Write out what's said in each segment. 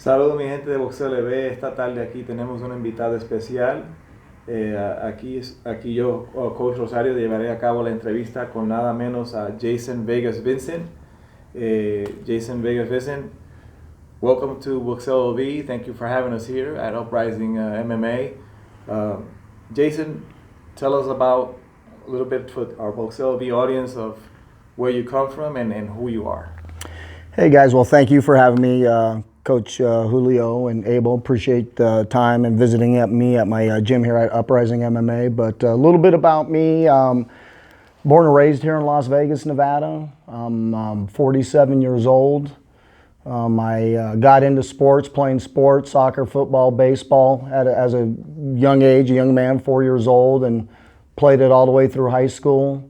Saludos mi gente de Boxeo LB. Esta tarde aquí tenemos una invitada especial. Aquí yo, Coach Rosario, llevaré a cabo la entrevista con nada menos a Jaison Vegas Vincent. Jaison Vegas Vincent, welcome to Boxeo LB. Thank you for having us here at Uprising MMA. Jaison, tell us about a little bit for our Boxeo LB audience of where you come from and who you are. Hey guys, well thank you for having me, Coach Julio and Abel. Appreciate the time and visiting me at my gym here at Uprising MMA. But a little bit about me. Born and raised here in Las Vegas, Nevada. I'm 47 years old. I got into sports, playing sports, soccer, football, baseball as a young age, a young man, 4 years old, and played it all the way through high school.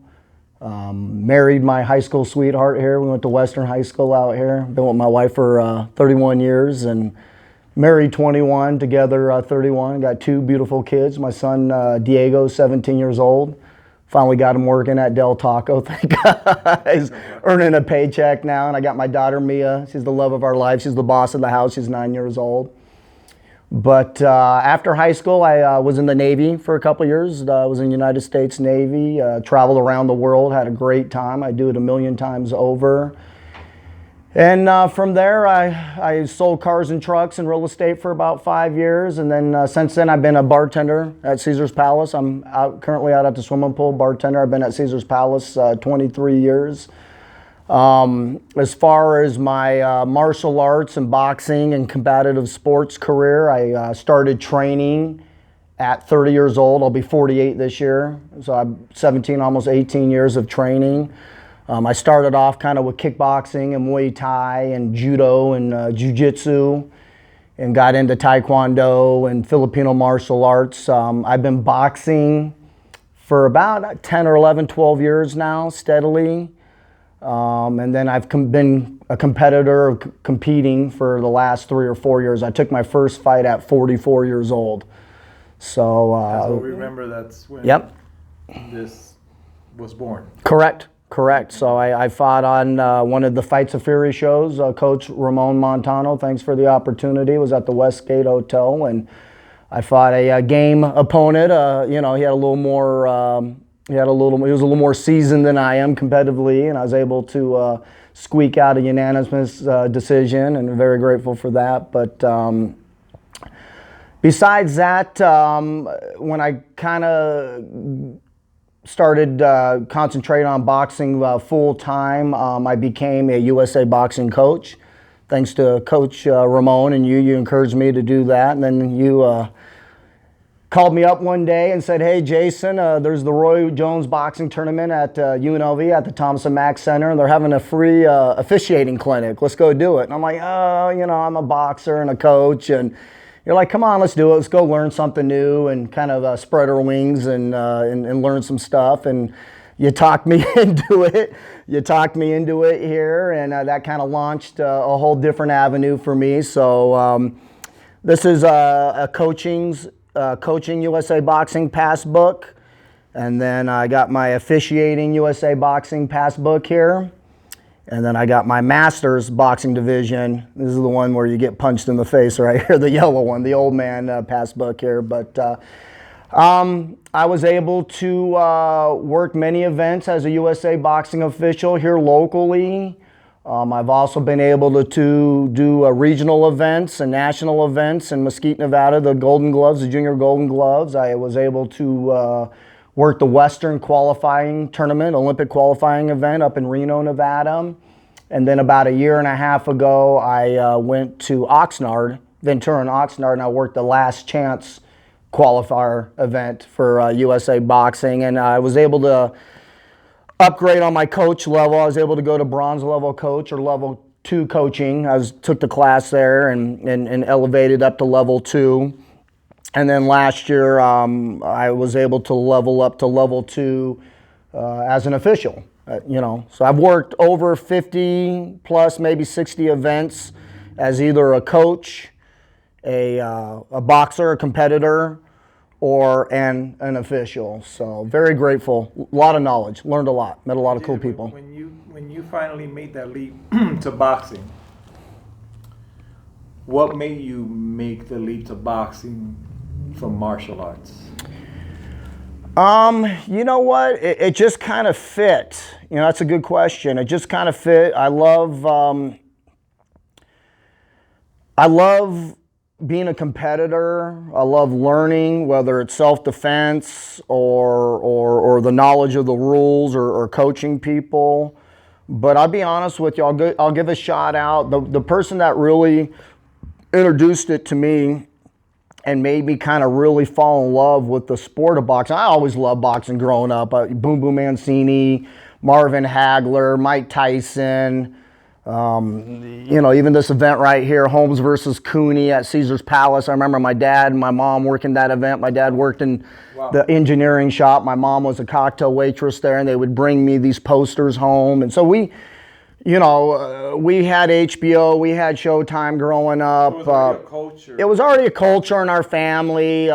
Married my high school sweetheart here. We went to Western High School out here. Been with my wife for 31 years and married 21, together 31. Got two beautiful kids. My son Diego, 17 years old. Finally got him working at Del Taco, thank God. He's earning a paycheck now. And I got my daughter Mia. She's the love of our life. She's the boss of the house. She's 9 years old. But after high school, I was in the Navy for a couple of years. I was in the United States Navy, traveled around the world, had a great time. I do it a million times over. And from there, I sold cars and trucks and real estate for about 5 years. And then since then, I've been a bartender at Caesar's Palace. I'm currently out at the swimming pool, bartender. I've been at Caesar's Palace 23 years. As far as my martial arts and boxing and combative sports career, I started training at 30 years old. I'll be 48 this year. So I'm 17, almost 18 years of training. I started off kind of with kickboxing and Muay Thai and judo and jiu-jitsu, and got into taekwondo and Filipino martial arts. I've been boxing for about 10 or 11, 12 years now, steadily. And then I've been a competitor, competing for the last 3 or 4 years. I took my first fight at 44 years old. So remember that's when this was born. Correct. So I fought on one of the Fights of Fury shows. Coach Ramon Montano, thanks for the opportunity, was at the Westgate Hotel, and I fought a game opponent. He had a little more. He was a little more seasoned than I am competitively, and I was able to squeak out a unanimous decision, and I'm very grateful for that. But besides that, when I kind of started concentrating on boxing full time, I became a USA Boxing coach. Thanks to Coach Ramon and you encouraged me to do that, and then you called me up one day and said, "Hey, Jaison, there's the Roy Jones boxing tournament at UNLV at the Thomas & Mack Center, and they're having a free officiating clinic. Let's go do it." And I'm like, "Oh, I'm a boxer and a coach." And you're like, "Come on, let's do it. Let's go learn something new and kind of spread our wings and learn some stuff." And you talked me into it. You talked me into it here, and that kind of launched a whole different avenue for me. So this is a Coaching USA Boxing Passbook, and then I got my Officiating USA Boxing Passbook here, and then I got my Masters Boxing Division. This is the one where you get punched in the face right here, the yellow one, the old man passbook here. But I was able to work many events as a USA Boxing official here locally. I've also been able to do regional events and national events in Mesquite, Nevada, the Golden Gloves, the Junior Golden Gloves. I was able to work the Western qualifying tournament, Olympic qualifying event up in Reno, Nevada. And then about a year and a half ago, I went to Oxnard, Ventura and Oxnard, and I worked the Last Chance qualifier event for USA Boxing. And I was able to upgrade on my coach level. I was able to go to bronze level coach or level 2 coaching. Took the class there and elevated up to level 2. And then last year, I was able to level up to level 2 as an official. So I've worked over 50 plus, maybe 60 events as either a coach, a boxer, a competitor, or an official. So very grateful. A lot of knowledge. Learned a lot. Met a lot of cool people. When you finally made that leap to boxing, what made you make the leap to boxing from martial arts? You know what? It just kind of fit. You know, that's a good question. It just kind of fit. I love being a competitor. I love learning, whether it's self-defense or the knowledge of the rules or coaching people. But I'll be honest with you, I'll give a shout out. The person that really introduced it to me and made me kind of really fall in love with the sport of boxing. I always loved boxing growing up. Boom Boom Mancini, Marvin Hagler, Mike Tyson. You know, even this event right here, Holmes versus Cooney at Caesar's Palace. I remember my dad and my mom working that event. My dad worked in the engineering shop. My mom was a cocktail waitress there, and they would bring me these posters home. And so we, you know, we had HBO, we had Showtime growing up. It was already a culture. It was already a culture in our family. You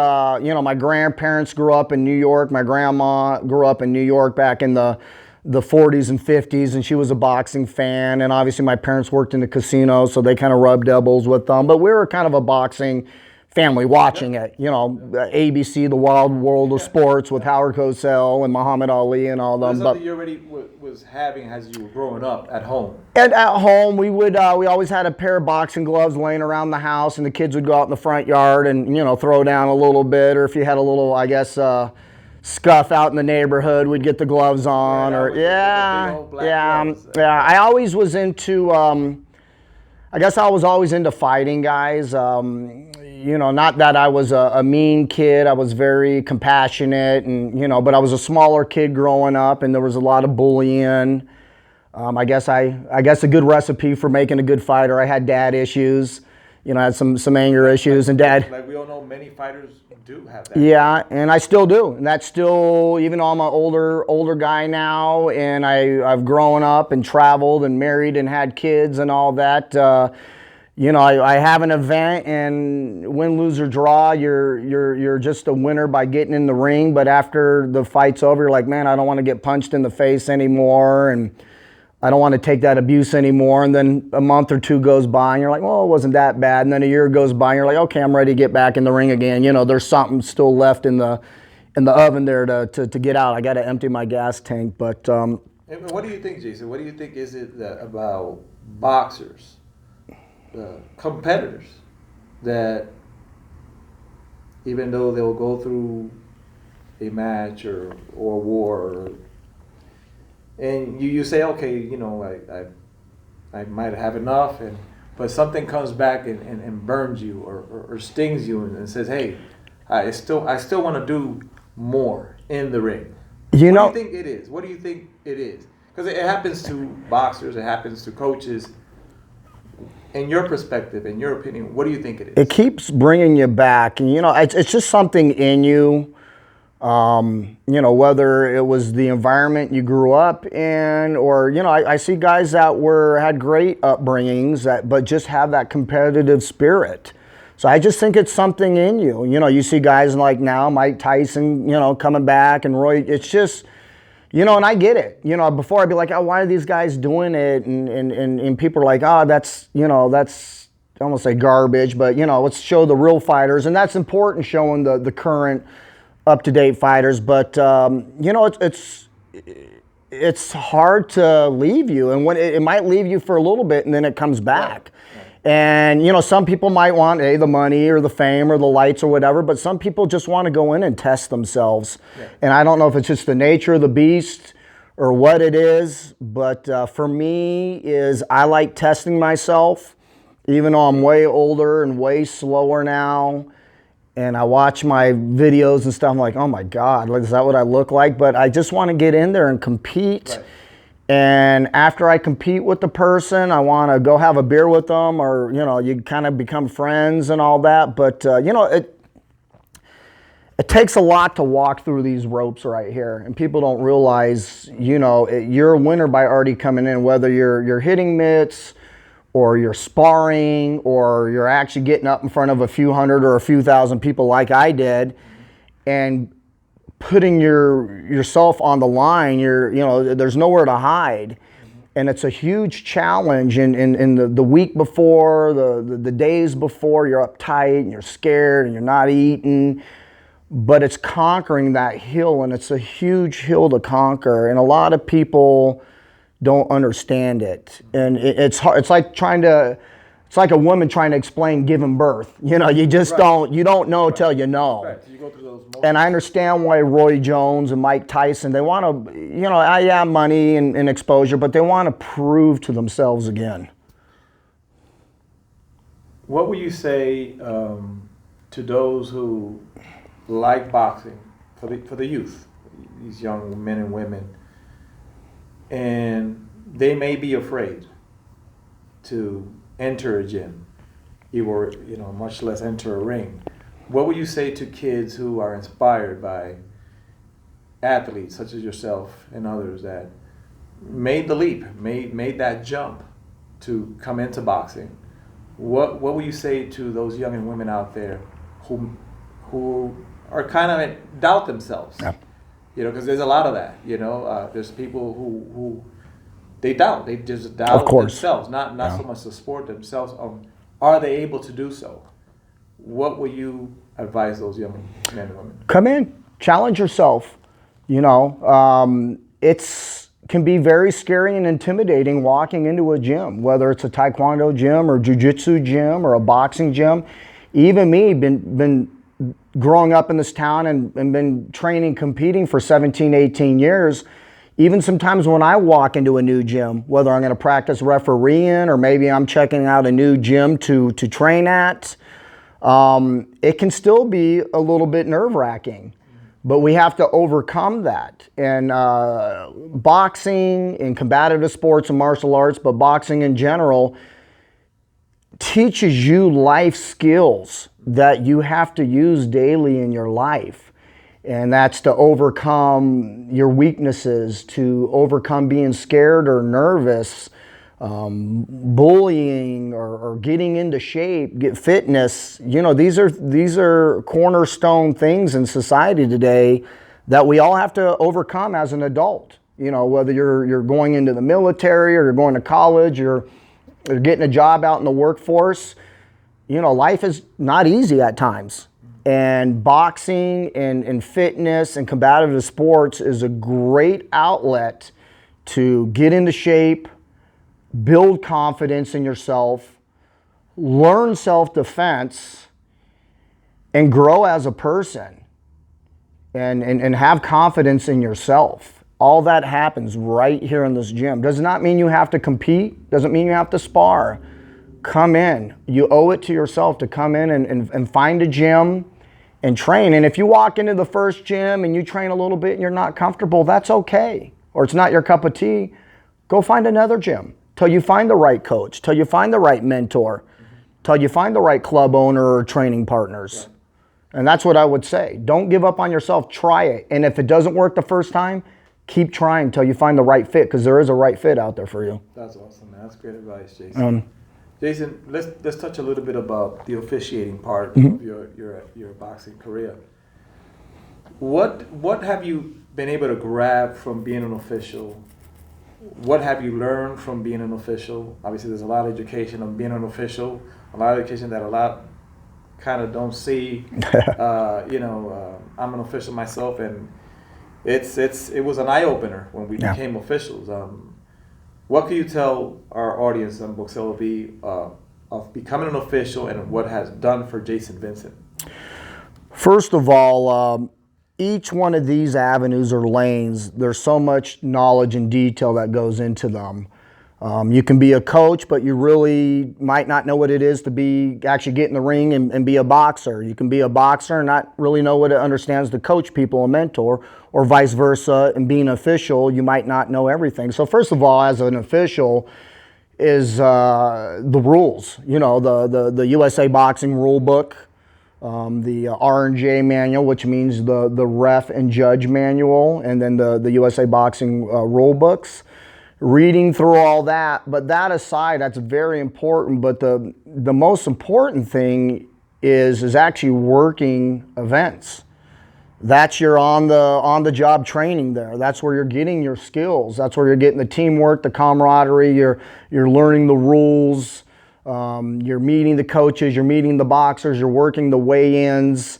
know, my grandparents grew up in New York. My grandma grew up in New York back in the 40s and 50s, and she was a boxing fan. And obviously my parents worked in the casino, so they kind of rubbed elbows with them. But we were kind of a boxing family watching it. You know, ABC, The Wild World of Sports with Howard Cosell and Muhammad Ali and all them. But something you already was having as you were growing up at home. And at home, we always had a pair of boxing gloves laying around the house, and the kids would go out in the front yard and, you know, throw down a little bit. Or if you had a little, I guess, scuff out in the neighborhood, we'd get the gloves on. I always was into, I guess I was always into fighting guys. You know, not that I was a mean kid. I was very compassionate, and, you know, but I was a smaller kid growing up, and there was a lot of bullying. I guess a good recipe for making a good fighter. I had dad issues. You know, I had some anger issues, and dad. Like we all know, many fighters do have that. Yeah, and I still do, and that's still, even though I'm an older guy now, and I've grown up and traveled and married and had kids and all that. You know, I have an event, and win, lose, or draw, you're just a winner by getting in the ring. But after the fight's over, you're like, man, I don't want to get punched in the face anymore, and I don't want to take that abuse anymore. And then a month or two goes by, and you're like, well, it wasn't that bad. And then a year goes by, and you're like, okay, I'm ready to get back in the ring again. You know, there's something still left in the oven there to get out. I got to empty my gas tank. But what do you think, Jason? What do you think is it about boxers, competitors, that even though they'll go through a match or a war, and you say, okay, you know, I might have enough, but something comes back and burns you or stings you and says, hey, I still want to do more in the ring. What do you think it is? What do you think it is? Because it happens to boxers, it happens to coaches. In your perspective, in your opinion, what do you think it is? It keeps bringing you back, and, you know, it's just something in you. You know, whether it was the environment you grew up in, or, you know, I see guys that had great upbringings but just have that competitive spirit. So I just think it's something in you. You know, you see guys like now, Mike Tyson, you know, coming back, and Roy. It's just, you know, and I get it. You know, before I'd be like, oh, why are these guys doing it? And people are like, oh, that's, you know, that's, I don't want to say garbage, but, you know, let's show the real fighters. And that's important, showing the current up-to-date fighters. But, you know, it's hard to leave you. And when it might leave you for a little bit, and then it comes back. Right. And, you know, some people might want the money or the fame or the lights or whatever, but some people just want to go in and test themselves. Yeah. And I don't know if it's just the nature of the beast or what it is, but for me I like testing myself, even though I'm way older and way slower now. And I watch my videos and stuff, I'm like, oh my God, is that what I look like? But I just want to get in there and compete. Right. And after I compete with the person, I want to go have a beer with them, or, you know, you kind of become friends and all that. But, you know, it takes a lot to walk through these ropes right here. And people don't realize, you know, you're a winner by already coming in, whether you're hitting mitts, or you're sparring, or you're actually getting up in front of a few hundred or a few thousand people like I did, and putting yourself on the line. You know, there's nowhere to hide. And it's a huge challenge. In the week before, the days before, you're uptight and you're scared and you're not eating. But it's conquering that hill, and it's a huge hill to conquer. And a lot of people don't understand it. And it's hard. It's like a woman trying to explain giving birth. You know, you just you don't know till you know. Right. So you go through those motions. And I understand why Roy Jones and Mike Tyson, they want to, you know, yeah, money and exposure, but they want to prove to themselves again. What would you say to those who like boxing, for the youth, these young men and women, and they may be afraid to enter a gym, or, you know, much less enter a ring? What would you say to kids who are inspired by athletes such as yourself and others that made the leap, made that jump to come into boxing? What would you say to those young and women out there who are kind of doubt themselves? Yeah. You know, because there's a lot of that. You know, there's people who they doubt. They just doubt themselves, not so much the sport themselves. Are they able to do so? What will you advise those young men and women? Come in, challenge yourself. You know, it's can be very scary and intimidating walking into a gym, whether it's a taekwondo gym or jiu-jitsu gym or a boxing gym. Even me, been growing up in this town and been training, competing for 17, 18 years. Even sometimes when I walk into a new gym, whether I'm going to practice refereeing or maybe I'm checking out a new gym to train at, it can still be a little bit nerve-wracking. But we have to overcome that. And boxing and combative sports and martial arts, but boxing in general, teaches you life skills that you have to use daily in your life. And that's to overcome your weaknesses, to overcome being scared or nervous, bullying or getting into shape, get fitness. You know, these are cornerstone things in society today that we all have to overcome as an adult. You know, whether you're going into the military or you're going to college or getting a job out in the workforce, you know, life is not easy at times. And boxing and fitness and combative sports is a great outlet to get into shape, build confidence in yourself, learn self-defense, and grow as a person, and have confidence in yourself. All that happens right here in this gym. Does not mean you have to compete, doesn't mean you have to spar. Come in. You owe it to yourself to come in and find a gym and train. And if you walk into the first gym and you train a little bit and you're not comfortable, that's okay. Or it's not your cup of tea, go find another gym till you find the right coach, till you find the right mentor, till you find the right club owner or training partners. Yeah. And that's what I would say. Don't give up on yourself. Try it. And if it doesn't work the first time, keep trying till you find the right fit, because there is a right fit out there for you. That's awesome, man. That's great advice, Jaison. Jaison, let's touch a little bit about the officiating part of your boxing career. What have you been able to grab from being an official? What have you learned from being an official? Obviously, there's a lot of education on being an official, a lot of education that a lot kind of don't see. I'm an official myself, and it was an eye opener when we became officials. What can you tell our audience on Boxeo V of becoming an official and what it has done for Jaison Vincent? First of all, each one of these avenues or lanes, there's so much knowledge and detail that goes into them. You can be a coach, but you really might not know what it is to actually get in the ring and be a boxer. You can be a boxer and not really know what it understands to coach people and mentor, or vice versa. And being an official, you might not know everything. So first of all, as an official, is the rules. You know, the USA Boxing rule book, the R&J manual, which means the ref and judge manual, and then the USA Boxing rule books. Reading through all that, but that aside, that's very important. But the most important thing is actually working events. That's your on the job training there. That's where you're getting your skills. That's where you're getting the teamwork, the camaraderie. You're learning the rules. You're meeting the coaches. You're meeting the boxers. You're working the weigh-ins.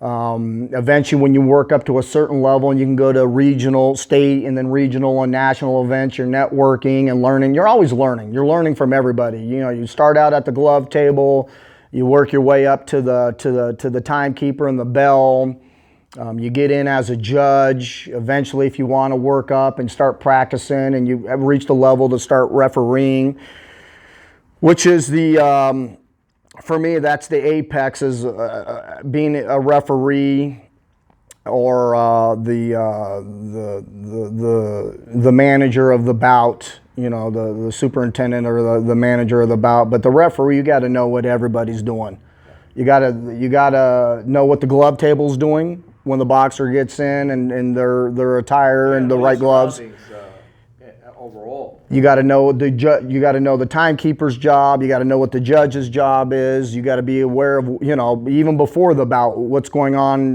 Eventually, when you work up to a certain level and you can go to regional, state, and then regional and national events, you're networking and learning. You're always learning. You're learning from everybody. You know, you start out at the glove table, you work your way up to the timekeeper and the bell. You get in as a judge. Eventually, if you want to work up and start practicing, and you have reached a level to start refereeing, which is the for me, that's the apex, is being a referee or the manager of the bout. You know, the superintendent or the manager of the bout. But the referee, you got to know what everybody's doing. You gotta know what the glove table's doing when the boxer gets in and their attire and the right gloves. Overall, you got to know the timekeeper's job. You got to know what the judge's job is. You got to be aware of, you know, even before the bout, what's going on,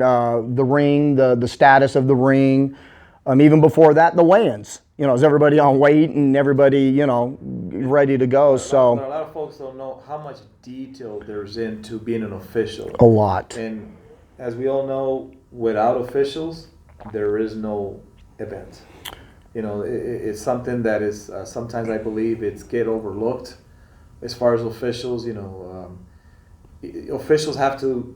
the ring, the status of the ring. Even before that, the weigh-ins. You know, is everybody on weight and everybody, you know, ready to go? But a lot of folks don't know how much detail there's into being an official. A lot. And as we all know, without officials, there is no event. You know, it's something that is sometimes, I believe, it's get overlooked as far as officials. You know, officials have to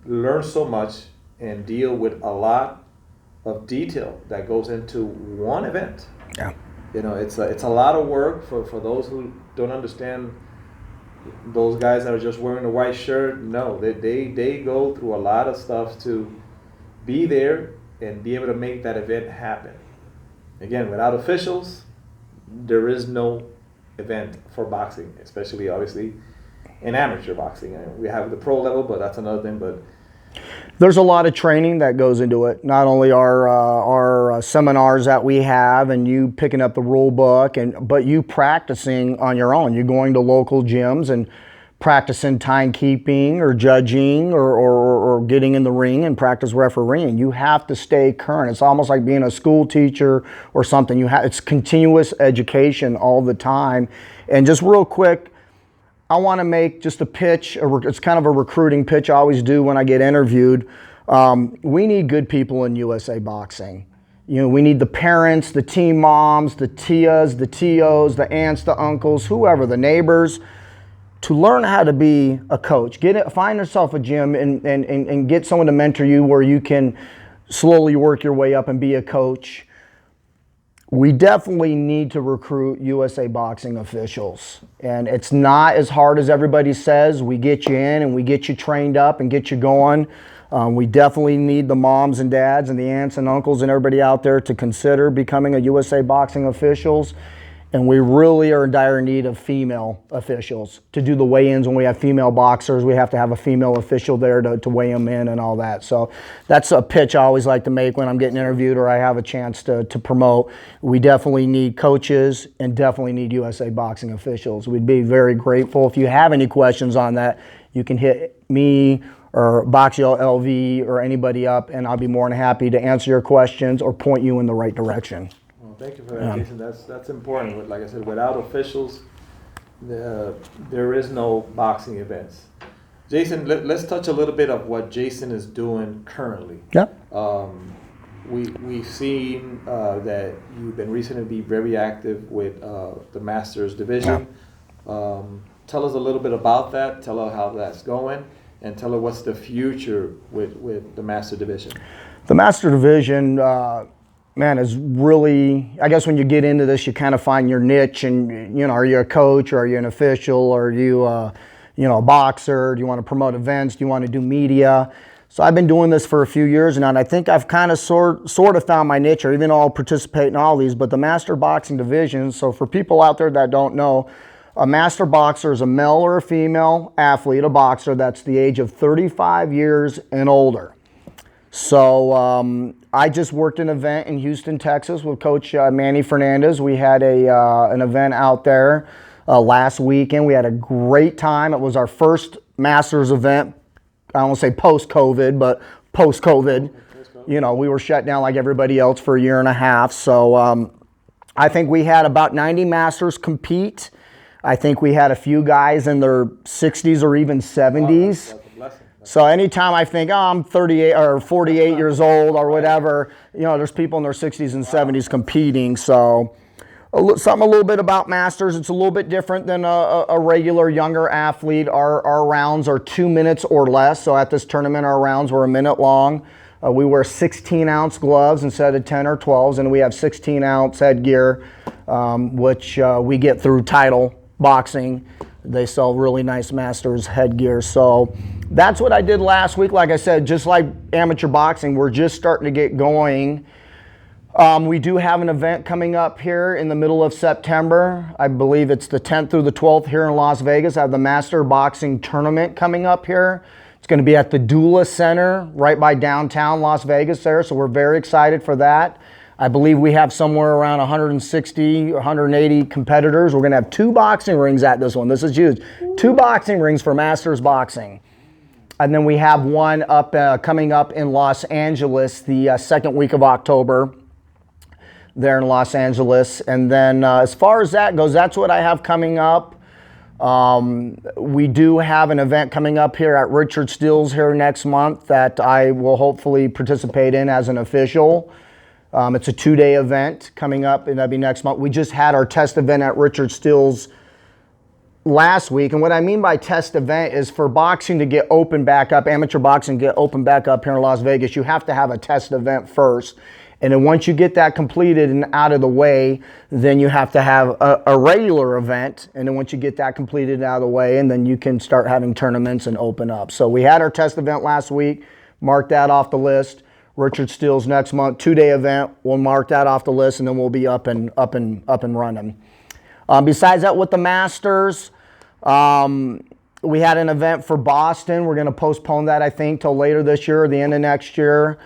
learn so much and deal with a lot of detail that goes into one event. Yeah. You know, it's a lot of work for those who don't understand. Those guys that are just wearing a white shirt, no, they go through a lot of stuff to be there and be able to make that event happen. Again, without officials, there is no event for boxing, especially obviously in amateur boxing. We have the pro level, but that's another thing. But there's a lot of training that goes into it. Not only our seminars that we have, and you picking up the rule book, but you practicing on your own. You're going to local gyms and practicing timekeeping or judging or getting in the ring and practice refereeing. You have to stay current. It's almost like being a school teacher or something. It's continuous education all the time. And just real quick, I want to make just a pitch. It's kind of a recruiting pitch I always do when I get interviewed. We need good people in USA Boxing. You know, we need the parents, the team moms, the tias, the tios, the aunts, the uncles, whoever, the neighbors, to learn how to be a coach. Find yourself a gym and get someone to mentor you where you can slowly work your way up and be a coach. We definitely need to recruit USA Boxing officials. And it's not as hard as everybody says. We get you in and we get you trained up and get you going. We definitely need the moms and dads and the aunts and uncles and everybody out there to consider becoming a USA Boxing officials. And we really are in dire need of female officials to do the weigh-ins. When we have female boxers, we have to have a female official there to weigh them in and all that. So that's a pitch I always like to make when I'm getting interviewed or I have a chance to promote. We definitely need coaches and definitely need USA Boxing officials. We'd be very grateful. If you have any questions on that, you can hit me or Boxio LV or anybody up, and I'll be more than happy to answer your questions or point you in the right direction. Thank you for that, Jason. That's important. Like I said, without officials, there is no boxing events. Jason, let's touch a little bit of what Jason is doing currently. Yeah. We've seen that you've been recently very active with the Masters division. Yeah. Tell us a little bit about that. Tell us how that's going, and tell us what's the future with the Master division. The Master division. Man, is really, I guess when you get into this, you kind of find your niche and, you know, are you a coach or are you an official or are you, you know, a boxer? Do you want to promote events? Do you want to do media? So I've been doing this for a few years now, and I think I've kind of sort of found my niche, or even though I'll participate in all these, but the Master Boxing division. So for people out there that don't know, a Master Boxer is a male or a female athlete, a boxer that's the age of 35 years and older. So I just worked an event in Houston, Texas with Coach Manny Fernandez. We had an event out there last weekend. We had a great time. It was our first Masters event. I don't want to say post-COVID, but post-COVID. You know, we were shut down like everybody else for a year and a half. So I think we had about 90 masters compete. I think we had a few guys in their 60s or even 70s. So anytime I think, oh, I'm 38 or 48 years old or whatever, you know, there's people in their 60s and 70s competing. So something a little bit about masters. It's a little bit different than a regular younger athlete. Our rounds are 2 minutes or less. So at this tournament, our rounds were a minute long. We wear 16-ounce gloves instead of 10 or 12s, and we have 16-ounce headgear, which we get through Title Boxing. They sell really nice Masters headgear. So that's what I did last week. Like I said, just like amateur boxing, we're just starting to get going. We do have an event coming up here in the middle of September. I believe it's the 10th through the 12th here in Las Vegas. I have the Master Boxing Tournament coming up here. It's going to be at the Dula Center right by downtown Las Vegas there, so we're very excited for that. I believe we have somewhere around 160, 180 competitors. We're going to have 2 boxing rings at this one. This is huge. 2 boxing rings for Masters Boxing. And then we have one up coming up in Los Angeles the second week of October there in Los Angeles. And then as far as that goes, that's what I have coming up. We do have an event coming up here at Richard Steele's here next month that I will hopefully participate in as an official. It's a 2-day event coming up, and that'll be next month. We just had our test event at Richard Steele's last week, and what I mean by test event is for boxing to get open back up, amateur boxing to get open back up here in Las Vegas, you have to have a test event first. And then once you get that completed and out of the way, then you have to have a regular event. And then once you get that completed and out of the way, and then you can start having tournaments and open up. So we had our test event last week, marked that off the list. Richard Steele's next month, 2-day event. We'll mark that off the list, and then we'll be up and running. Besides that, with the Masters, we had an event for Boston. We're going to postpone that, I think, till later this year or the end of next year.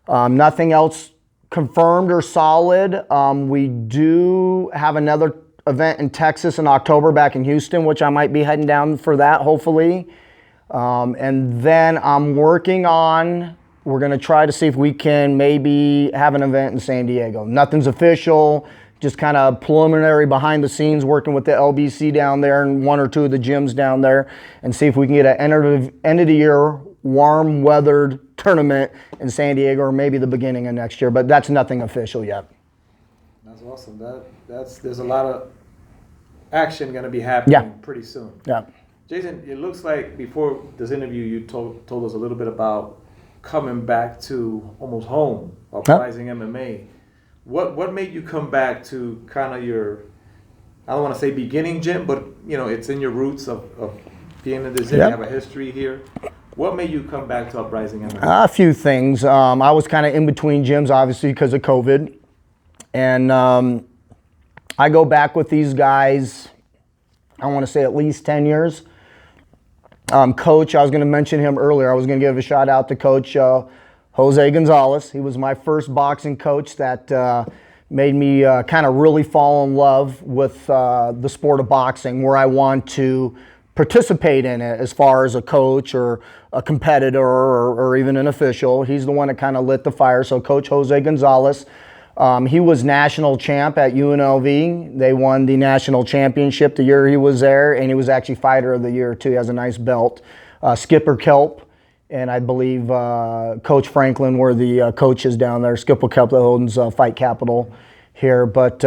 Nothing else confirmed or solid. We do have another event in Texas in October back in Houston, which I might be heading down for that, hopefully. And then I'm working on, we're going to try to see if we can maybe have an event in San Diego. Nothing's official, just kind of preliminary behind the scenes, working with the LBC down there and 1 or 2 of the gyms down there, and see if we can get an end of the year warm weathered tournament in San Diego, or maybe the beginning of next year, but that's nothing official yet. That's awesome. There's a lot of action going to be happening pretty soon. Yeah. Jaison, it looks like before this interview you told us a little bit about coming back to almost home, Uprising MMA. What made you come back to kind of your, I don't want to say beginning gym, but you know, it's in your roots of being in this gym, you have a history here. What made you come back to Uprising MMA? A few things. I was kind of in between gyms, obviously, because of COVID. And I go back with these guys, I want to say at least 10 years. Coach, I was going to mention him earlier. I was going to give a shout out to Coach Jose Gonzalez. He was my first boxing coach that made me kind of really fall in love with the sport of boxing, where I want to participate in it as far as a coach or a competitor or even an official. He's the one that kind of lit the fire. So Coach Jose Gonzalez, he was national champ at UNLV. They won the national championship the year he was there, and he was actually fighter of the year too. He has a nice belt. Skipper Kelp and I believe Coach Franklin were the coaches down there. Skipper Kelp that owns Fight Capital here. But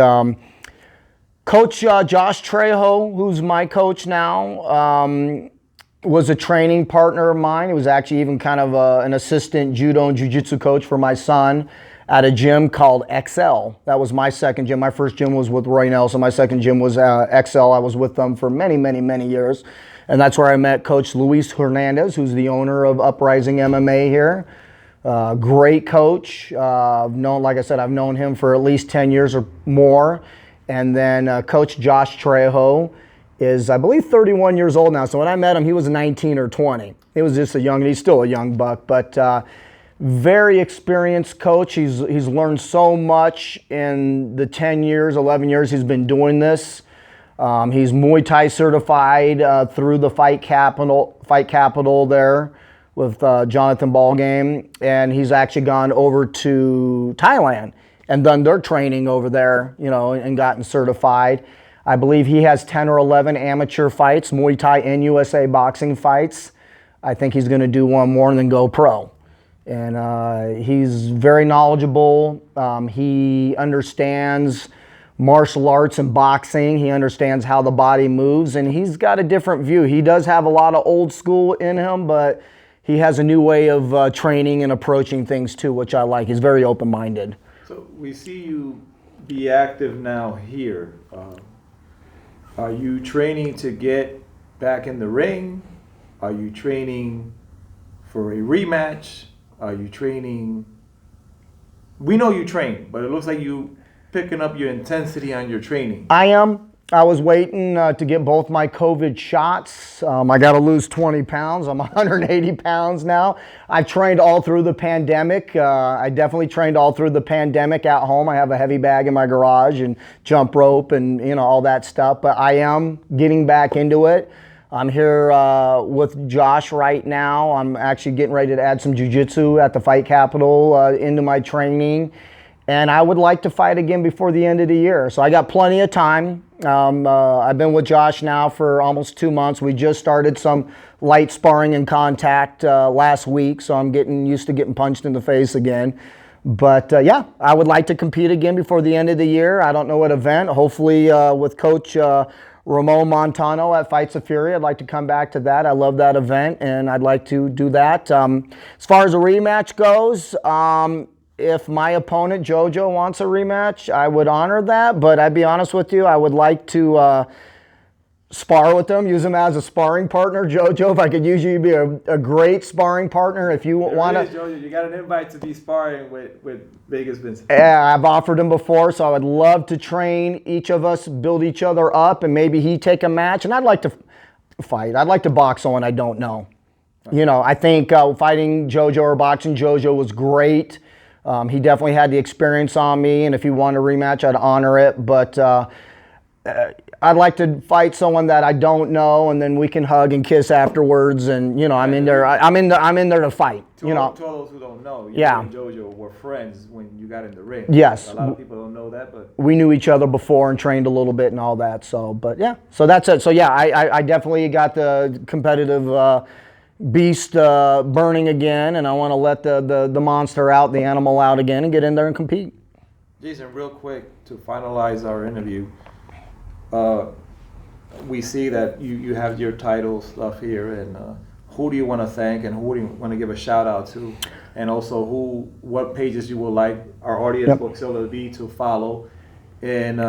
Coach Josh Trejo, who's my coach now, was a training partner of mine. He was actually even kind of an assistant judo and jiu-jitsu coach for my son at a gym called XL. That was my second gym. My first gym was with Roy Nelson. My second gym was XL. I was with them for many, many, many years. And that's where I met Coach Luis Hernandez, who's the owner of Uprising MMA here. Great coach. Like I said, I've known him for at least 10 years or more. And then Coach Josh Trejo is, I believe, 31 years old now. So when I met him, he was 19 or 20. He was just he's still a young buck, but very experienced coach. He's learned so much in the 10 years, 11 years he's been doing this. He's Muay Thai certified through the Fight Capital there, with Jonathan Ballgame, and he's actually gone over to Thailand and done their training over there, and gotten certified. I believe he has 10 or 11 amateur fights, Muay Thai and USA boxing fights. I think he's going to do one more and then go pro. And he's very knowledgeable. He understands martial arts and boxing. He understands how the body moves, and he's got a different view. He does have a lot of old school in him, but he has a new way of training and approaching things too, which I like. He's very open-minded. So we see you be active now here. Are you training to get back in the ring? Are you training for a rematch? Are you training? We know you train, but it looks like you picking up your intensity on your training. I am. I was waiting to get both my COVID shots. I got to lose 20 pounds. I'm 180 pounds now. I trained all through the pandemic. I definitely trained all through the pandemic at home. I have a heavy bag in my garage and jump rope and all that stuff. But I am getting back into it. I'm here with Josh right now. I'm actually getting ready to add some jiu-jitsu at the Fight Capital into my training. And I would like to fight again before the end of the year. So I got plenty of time. I've been with Josh now for almost 2 months. We just started some light sparring and contact last week, so I'm getting used to getting punched in the face again. But yeah, I would like to compete again before the end of the year. I don't know what event. Hopefully with Coach Ramon Montano at Fights of Fury. I'd like to come back to that. I love that event, and I'd like to do that. As far as a rematch goes, if my opponent, JoJo, wants a rematch, I would honor that. But I'd be honest with you, I would like to spar with him, use him as a sparring partner. JoJo, if I could use you, you'd be a great sparring partner. If you want to. JoJo, you got an invite to be sparring with Vegas Vincent. Yeah, I've offered him before, so I would love to train each of us, build each other up, and maybe he take a match. And I'd like to fight. I'd like to box someone I don't know. I think fighting JoJo or boxing JoJo was great. He definitely had the experience on me, and if he wanted a rematch, I'd honor it. But I'd like to fight someone that I don't know, and then we can hug and kiss afterwards. And I'm in there. I'm in there to fight. To all those who don't know, you and JoJo were friends when you got in the ring. Yes, a lot of people don't know that, but we knew each other before and trained a little bit and all that. So, but yeah, so that's it. So yeah, I definitely got the competitive beast burning again, and I want to let the monster out, the animal out again, and get in there and compete. Jaison, real quick to finalize our interview, we see that you have your title stuff here, and who do you want to thank, and who do you want to give a shout out to, and also what pages you would like our audience, Boxeo LV, to follow, and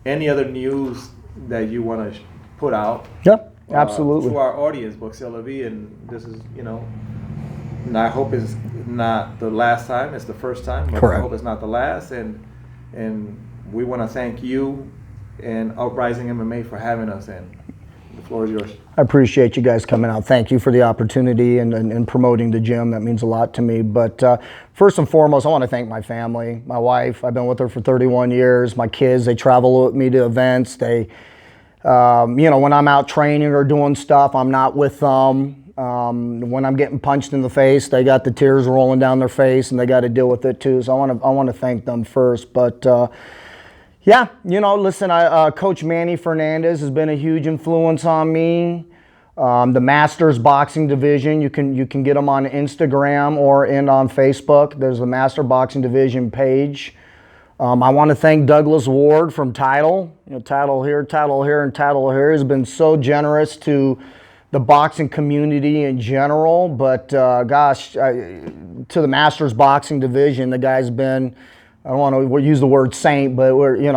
any other news that you want to put out. Yep. Absolutely. To our audience, Boxeo LV, and this is, and I hope it's not the last time, it's the first time, but correct. I hope it's not the last, and we want to thank you and Uprising MMA for having us, and the floor is yours. I appreciate you guys coming out. Thank you for the opportunity and promoting the gym. That means a lot to me. But first and foremost, I want to thank my family, my wife. I've been with her for 31 years. My kids, they travel with me to events. They when I'm out training or doing stuff, I'm not with them. When I'm getting punched in the face, they got the tears rolling down their face, and they got to deal with it too. So I want to thank them first. But yeah, listen, Coach Manny Fernandez has been a huge influence on me. The Masters Boxing Division, you can get them on Instagram or on Facebook. There's the Master Boxing Division page. I want to thank Douglas Ward from Title. Title here, and Title here. Has been so generous to the boxing community in general. But gosh, to the Masters Boxing Division, the guy's been, I don't want to use the word saint, but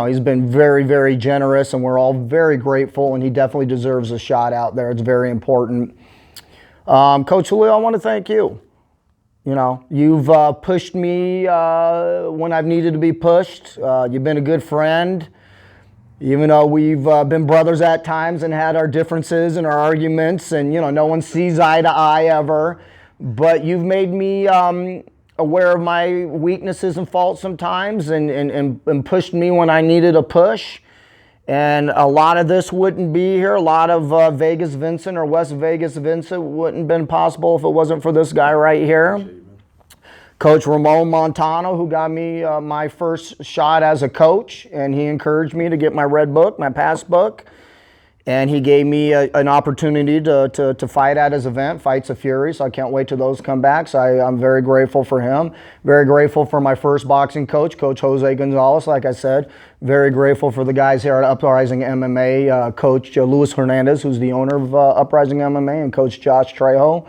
he's been very, very generous, and we're all very grateful. And he definitely deserves a shot out there. It's very important. Coach Julio, I want to thank you. You've pushed me when I've needed to be pushed. You've been a good friend. Even though we've been brothers at times and had our differences and our arguments, and no one sees eye to eye ever. But you've made me aware of my weaknesses and faults sometimes, and pushed me when I needed a push. And a lot of this wouldn't be here. A lot of Vegas Vincent or West Vegas Vincent wouldn't have been possible if it wasn't for this guy right here. Coach Ramon Montano, who got me my first shot as a coach, and he encouraged me to get my red book, my pass book. And he gave me an opportunity to fight at his event, Fights of Fury, so I can't wait till those come back. So I'm very grateful for him. Very grateful for my first boxing coach, Coach Jose Gonzalez, like I said. Very grateful for the guys here at Uprising MMA, Coach Luis Hernandez, who's the owner of Uprising MMA, and Coach Josh Trejo.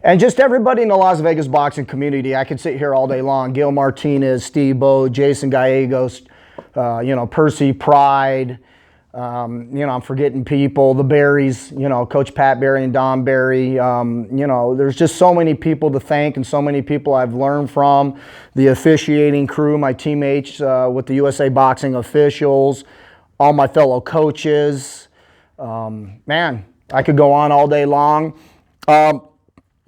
And just everybody in the Las Vegas boxing community. I could sit here all day long. Gil Martinez, Steve Bowe, Jason Gallegos, Percy Pride. I'm forgetting people, the Berries, Coach Pat Berry and Don Berry. There's just so many people to thank and so many people I've learned from. The officiating crew, my teammates with the USA Boxing officials, all my fellow coaches. Man, I could go on all day long. And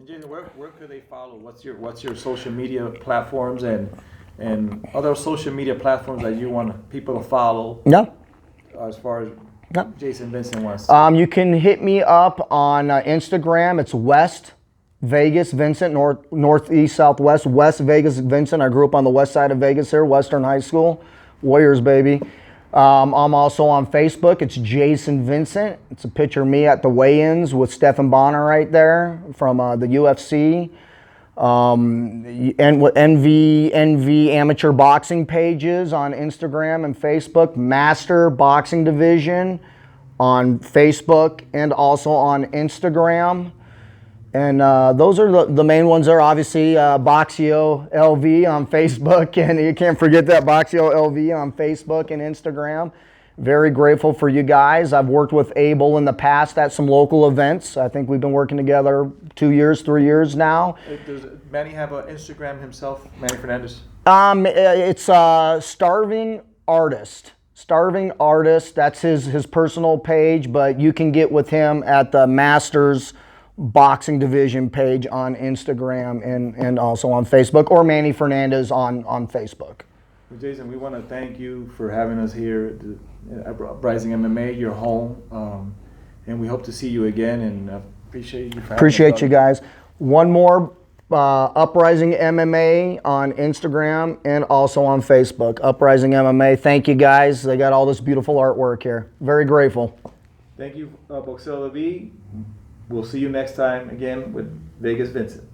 Jason, where could they follow? What's your social media platforms and other social media platforms that you want people to follow? Yeah. As far as Jaison Vincent was. You can hit me up on Instagram. It's West Vegas Vincent, northeast, southwest, West Vegas Vincent. I grew up on the west side of Vegas here, Western High School. Warriors, baby. I'm also on Facebook. It's Jaison Vincent. It's a picture of me at the weigh-ins with Stephan Bonner right there from the UFC. And with NV amateur boxing pages on Instagram and Facebook, Master Boxing Division on Facebook and also on Instagram. And those are the main ones there. Obviously, Boxio LV on Facebook, and you can't forget that Boxio LV on Facebook and Instagram. Very grateful for you guys. I've worked with Abel in the past at some local events. I think we've been working together 2 years, 3 years now. Does Manny have an Instagram himself, Manny Fernandez? It's Starving Artist. Starving Artist, that's his personal page, but you can get with him at the Masters Boxing Division page on Instagram and also on Facebook, or Manny Fernandez on Facebook. Well, Jaison, we want to thank you for having us here at Uprising MMA, your home, and we hope to see you again, and appreciate you for having us. Appreciate you guys. One more, Uprising MMA on Instagram and also on Facebook. Uprising MMA. Thank you guys. They got all this beautiful artwork here. Very grateful. Thank you, Boxeo LV. We'll see you next time again with Vegas Vincent.